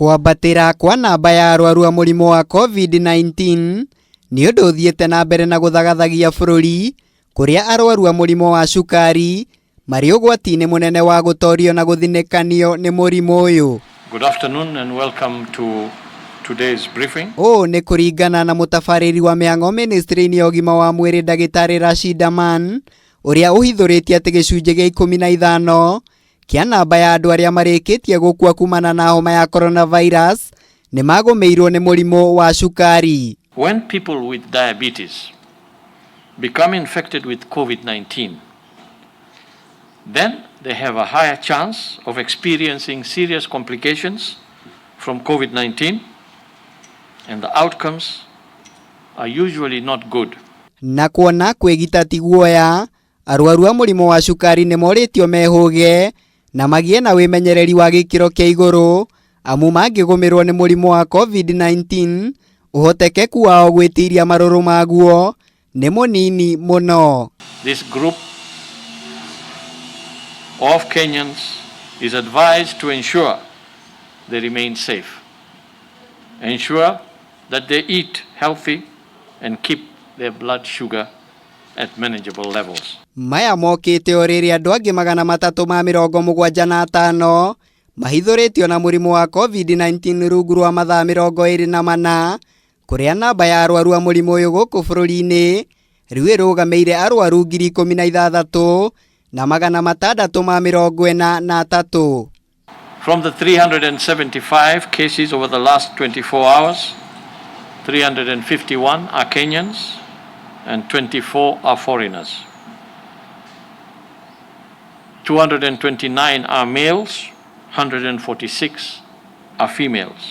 Kwambatĩra kwa namba ya arwaru a murimu wa COVID-19 nĩ ũndũ ũthiĩte na mbere na gũthagathagia bũrũri, kũrĩa arwaru a murimu wa cukari marĩ ũgwati-inĩ mũnene wa gutorio na gũthinĩkanio nĩ mũrimũ ũyũ. Good afternoon and welcome to today's briefing. Nĩ kũringana na mũtabarĩri wa mĩhang'o ministry-inĩ ya ũgima wa mwĩrĩ Ndagĩtarĩ Rashid Aman, ũrĩa ũhithũrĩtie atĩ gĩcunjĩ gĩa 15 kĩa namba ya andũ arĩa marĩkĩtie gũkua kumana na homa ya coronavirus nĩ magũmĩirwo nĩ mũrimũ wa cukari. When people with diabetes become infected with COVID-19, then they have a higher chance of experiencing serious complications from COVID-19, and the outcomes are usually not good. Na kuona kwĩgita ti guoya, arwaru a mũrimũ wa cukari nĩ morĩtio mehũge na magĩe na wĩmenyereri wa gĩkĩro kĩa igũrũ, amu mangĩgũmĩrwo nĩ mũrimũ wa COVID-19, ũhotekeku wao gwĩtiria marũrũ maguo nĩ mũnini mũno. This group of Kenyans is advised to ensure they remain safe, ensure that they eat healthy and keep their blood sugar at manageable levels. Maya mokĩte o rĩrĩa andũ angĩ 375 mahithũrĩtio na mũrimũ wa COVID-19 rungu rwa mathaa 24, kũrĩa namba ya arwaru a mũrimũ ũyũ gũkũ bũrũri-inĩ rĩu ĩrũgamĩire arwaru 16,643. From the 375 cases over the last 24 hours, 351 are Kenyans and 24 are foreigners. 229 are males, 146 are females.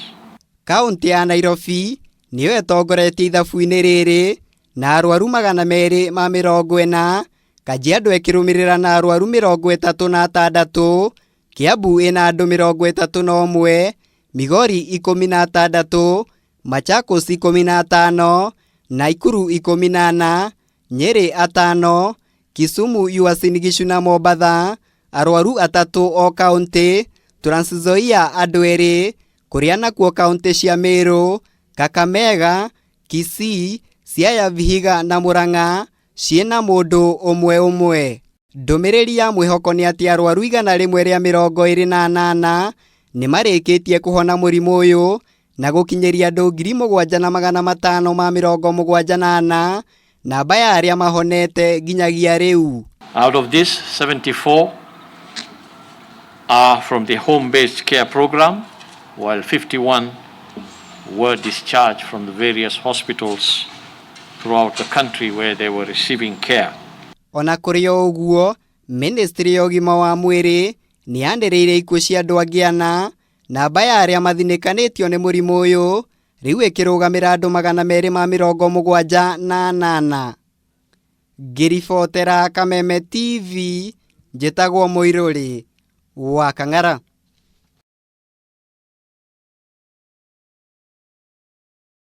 Kaunti ya Nairobi niyo ĩtongoretie ithabu-inĩ rĩrĩ na arwaru 240, Kajiado ĩkĩrũmĩrĩra na arwaru 36, Kiambu ĩna andũ 31, Migori 16, Machakos 15, Nakuru 14, Nyeri 5, Kisumu, Uasin Gishu na Mombasa arwaru 3 o kaunti, Trans Nzoia andũ 2, kũrĩa nakuo kaunti cia Meru, Kakamega, Kisii, Siaya, Vihiga na Murang'a ciĩna mũndũ ũmwe. Ndũmĩrĩri ya mwĩhoko nĩ atĩ arwaru 128 nĩ marĩkĩtie kũhona mũrimũ ũyũ na gũkinyĩria andũ 7,574 namba ya arĩa mahonete nginyagia rĩu. Out of this, 74 are from the home-based care program, while 51 were discharged from the various hospitals throughout the country where they were receiving care. Ona kũrĩ ũguo, ministry ya ũgima wa mwĩrĩ nĩ yandĩrĩire ikuũ cia andũ angĩ 4, namba ya arĩa mathinĩkanĩtio nĩ mũrimũ ũyũ rĩu ĩkĩrũgamĩra andũ 278. Ngĩribotera Kameme TV, njĩtagwo Mũirũrĩ wa Kang'ara.